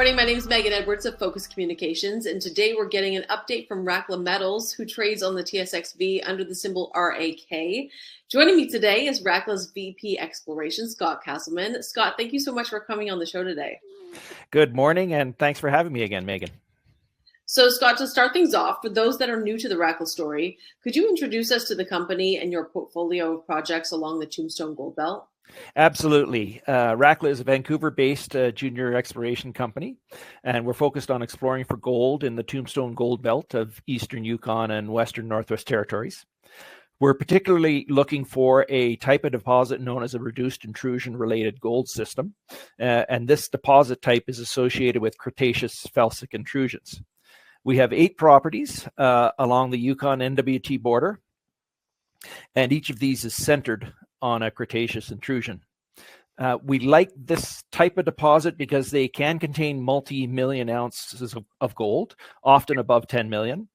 morning. My name is Megan Edwards of Focus Communications, and today we're getting an update from Rackla Metals, who trades on the TSX.V under the symbol RAK. Joining me today is Rackla's VP Exploration, Scott Casselman. Scott, thank you so much for coming on the show today. Good morning, and thanks for having me again, Megan. So, Scott, to start things off, for those that are new to the Rackla story, could you introduce us to the company and your portfolio of projects along the Tombstone Gold Belt? Absolutely. Rackla is a Vancouver-based junior exploration company, and we're focused on exploring for gold in the Tombstone Gold Belt of Eastern Yukon and Western Northwest Territories. We're particularly looking for a type of deposit known as a reduced intrusion-related gold system, and this deposit type is associated with Cretaceous felsic intrusions. We have 8 properties along the Yukon-NWT border, and each of these is centered on a Cretaceous intrusion. We like this type of deposit because they can contain multi-million ounces of gold, often above 10 million.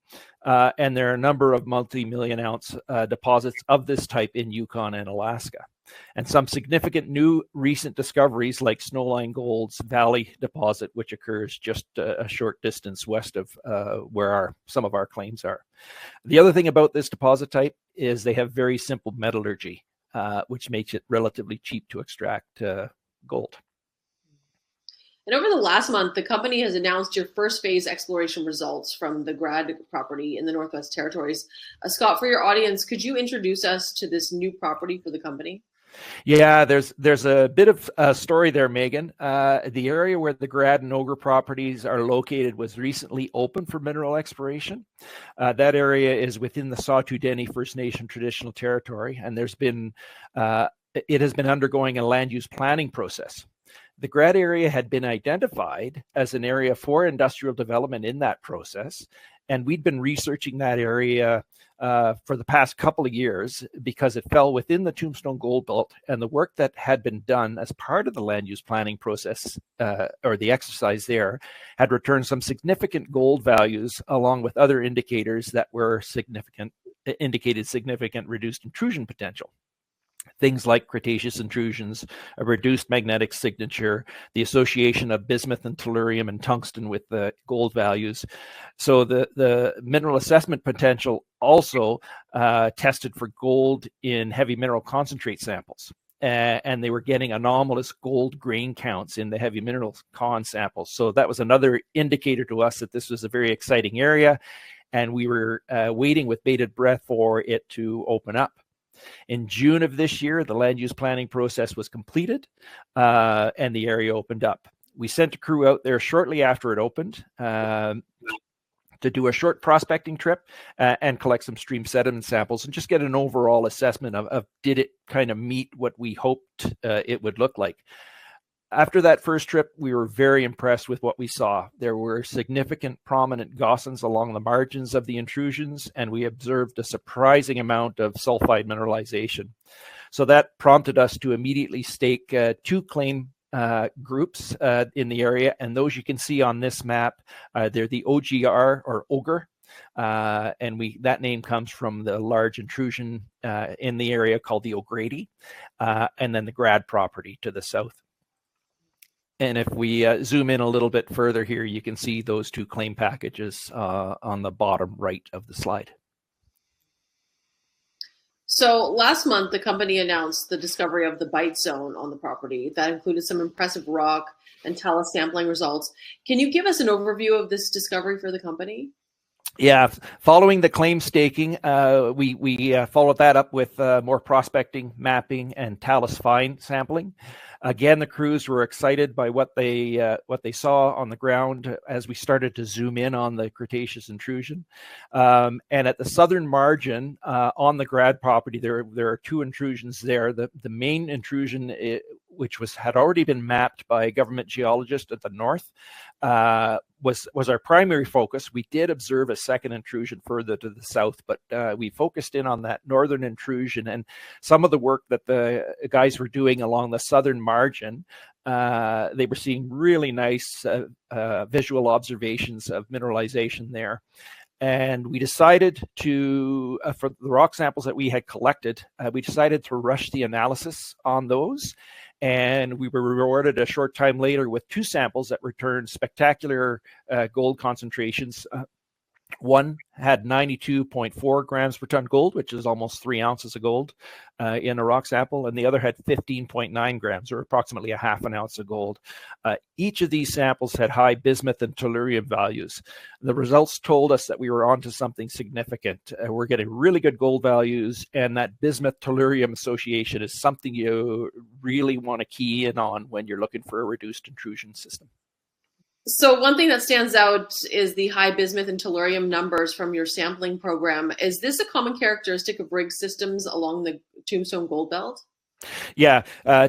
And there are a number of multi-million ounce deposits of this type in Yukon and Alaska. And some significant new recent discoveries like Snowline Gold's Valley deposit, which occurs just a short distance west of where some of our claims are. The other thing about this deposit type is they have very simple metallurgy, which makes it relatively cheap to extract gold. And over the last month, the company has announced your first phase exploration results from the Grad property in the Northwest Territories. Scott, for your audience, could you introduce us to this new property for the company? Yeah, there's a bit of a story there, Megan. The area where the Grad and Ogre properties are located was recently open for mineral exploration. That area is within the Sautudeni First Nation traditional territory, and it has been undergoing a land use planning process. The Grad area had been identified as an area for industrial development in that process, and we'd been researching that area for the past couple of years because it fell within the Tombstone Gold Belt, and the work that had been done as part of the land use planning process or the exercise there had returned some significant gold values along with other indicators that were indicated significant reduced intrusion potential. Things like Cretaceous intrusions, a reduced magnetic signature, the association of bismuth and tellurium and tungsten with the gold values. So the mineral assessment potential also tested for gold in heavy mineral concentrate samples. And they were getting anomalous gold grain counts in the heavy mineral con samples. So that was another indicator to us that this was a very exciting area, and we were waiting with bated breath for it to open up. In June of this year, the land use planning process was completed and the area opened up. We sent a crew out there shortly after it opened to do a short prospecting trip and collect some stream sediment samples and just get an overall assessment of did it kind of meet what we hoped it would look like. After that first trip, we were very impressed with what we saw. There were significant prominent gaussons along the margins of the intrusions, and we observed a surprising amount of sulfide mineralization. So that prompted us to immediately stake 2 claim groups in the area, and those you can see on this map. They're the OGR or Ogre, and that name comes from the large intrusion in the area called the O'Grady, and then the Grad property to the south. And if we zoom in a little bit further here, you can see those 2 claim packages on the bottom right of the slide. So last month, the company announced the discovery of the BiTe zone on the property that included some impressive rock and talus sampling results. Can you give us an overview of this discovery for the company? Yeah, following the claim staking, we followed that up with more prospecting, mapping, and talus fine sampling. Again, the crews were excited by what they saw on the ground as we started to zoom in on the Cretaceous intrusion. And at the southern margin on the Grad property, there are 2 intrusions there. The main intrusion, which had already been mapped by a government geologist at the north, was our primary focus. We did observe a second intrusion further to the south, but we focused in on that northern intrusion, and some of the work that the guys were doing along the southern margin, they were seeing really nice visual observations of mineralization there. And we decided to, for the rock samples that we had collected, we decided to rush the analysis on those. And we were rewarded a short time later with 2 samples that returned spectacular gold concentrations. One had 92.4 grams per ton gold, which is almost 3 ounces of gold in a rock sample, and the other had 15.9 grams, or approximately a half an ounce of gold. Each of these samples had high bismuth and tellurium values. The results told us that we were onto something significant. We're getting really good gold values, and that bismuth-tellurium association is something you really want to key in on when you're looking for a reduced intrusion system. So one thing that stands out is the high bismuth and tellurium numbers from your sampling program. Is this a common characteristic of RIRGS systems along the Tombstone Gold Belt? Yeah,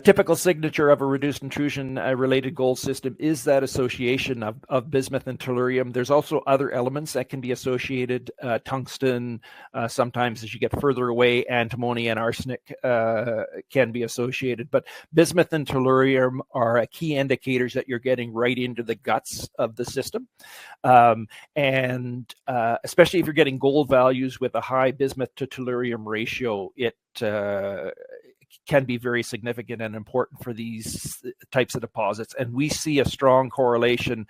typical signature of a reduced intrusion related gold system is that association of bismuth and tellurium. There's also other elements that can be associated, tungsten, sometimes as you get further away, antimony and arsenic can be associated. But bismuth and tellurium are key indicators that you're getting right into the guts of the system. And especially if you're getting gold values with a high bismuth to tellurium ratio, it can be very significant and important for these types of deposits. And we see a strong correlation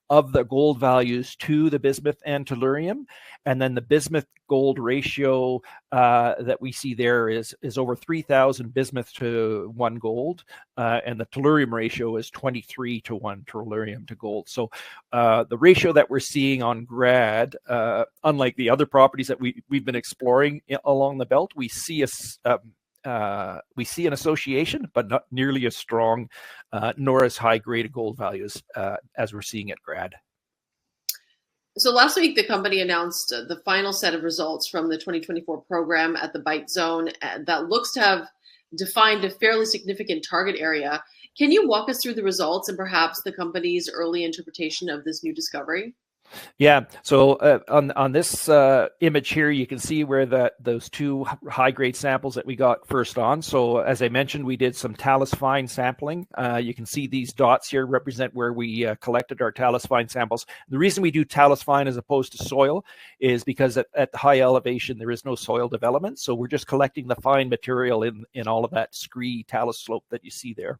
of the gold values to the bismuth and tellurium. And then the bismuth gold ratio that we see there is over 3,000 bismuth to 1 gold. And the tellurium ratio is 23 to 1 tellurium to gold. So the ratio that we're seeing on Grad, unlike the other properties that we've been exploring along the belt, we see an association, but not nearly as strong, nor as high grade gold values as we're seeing at Grad. So last week, the company announced the final set of results from the 2024 program at the BiTe zone that looks to have defined a fairly significant target area. Can you walk us through the results and perhaps the company's early interpretation of this new discovery? Yeah, so on this image here, you can see where those 2 high-grade samples that we got first on. So as I mentioned, we did some talus fine sampling. You can see these dots here represent where we collected our talus fine samples. The reason we do talus fine as opposed to soil is because at the high elevation, there is no soil development. So we're just collecting the fine material in all of that scree talus slope that you see there.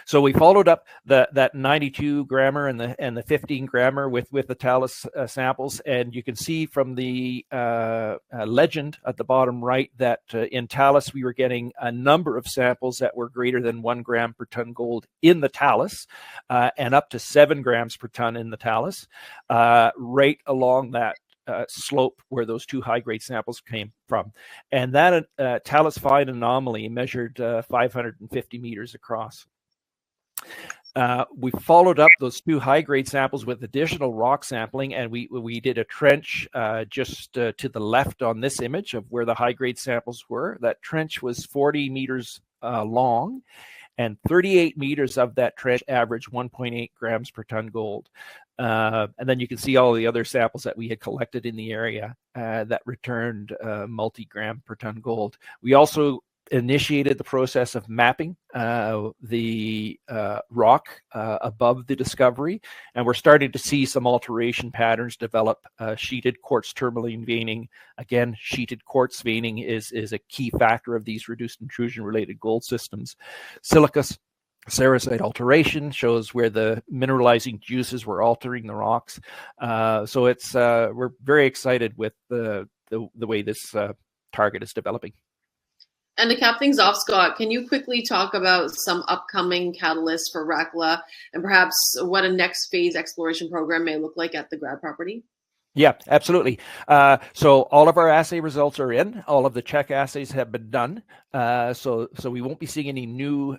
So we followed up that 92 grammer and the 15 grammer with the talus samples, and you can see from the legend at the bottom right that in talus we were getting a number of samples that were greater than 1 gram per ton gold in the talus, and up to 7 grams per ton in the talus, right along that slope where those 2 high-grade samples came from. And that talus fine anomaly measured 550 meters across. We followed up those 2 high-grade samples with additional rock sampling, and we did a trench just to the left on this image of where the high-grade samples were. That trench was 40 meters long, and 38 meters of that trench averaged 1.8 grams per ton gold. And then you can see all the other samples that we had collected in the area that returned multi-gram per ton gold. We also initiated the process of mapping the rock above the discovery, and we're starting to see some alteration patterns develop. Sheeted quartz tourmaline veining. Again, sheeted quartz veining is a key factor of these reduced intrusion related gold systems. Silicus sericite alteration shows where the mineralizing juices were altering the rocks. So it's we're very excited with the way this target is developing. And to cap things off, Scott, can you quickly talk about some upcoming catalysts for Rackla and perhaps what a next phase exploration program may look like at the Grad property? Yeah, absolutely. So all of our assay results are in. All of the check assays have been done. So we won't be seeing any new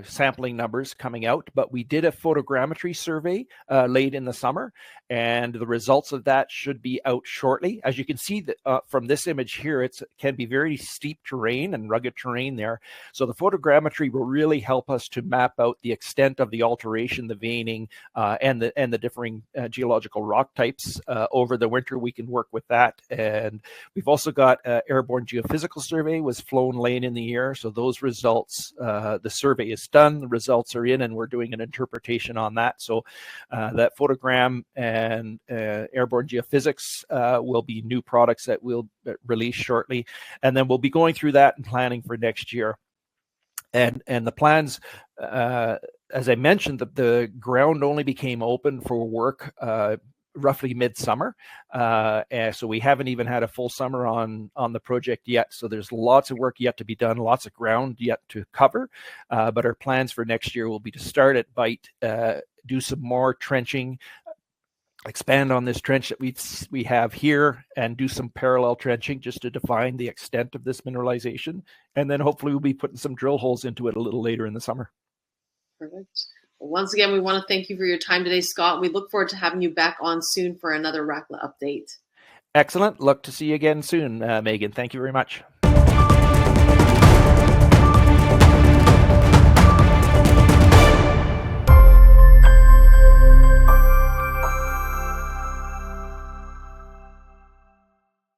sampling numbers coming out, but we did a photogrammetry survey late in the summer, and the results of that should be out shortly. As you can see from this image here, it can be very steep terrain and rugged terrain there. So the photogrammetry will really help us to map out the extent of the alteration, the veining, and the differing geological rock types over over the winter, we can work with that. And we've also got airborne geophysical survey was flown late in the year. So those results, the survey is done, the results are in, and we're doing an interpretation on that. So that photogram and airborne geophysics will be new products that we'll release shortly. And then we'll be going through that and planning for next year. And the plans, as I mentioned, the ground only became open for work roughly midsummer. And so we haven't even had a full summer on the project yet. So there's lots of work yet to be done, lots of ground yet to cover. But our plans for next year will be to start at BiTe, do some more trenching, expand on this trench that we have here, and do some parallel trenching just to define the extent of this mineralization. And then hopefully we'll be putting some drill holes into it a little later in the summer. Perfect. Well, once again, we want to thank you for your time today, Scott. We look forward to having you back on soon for another Rackla update. Excellent. Look to see you again soon, Megan. Thank you very much.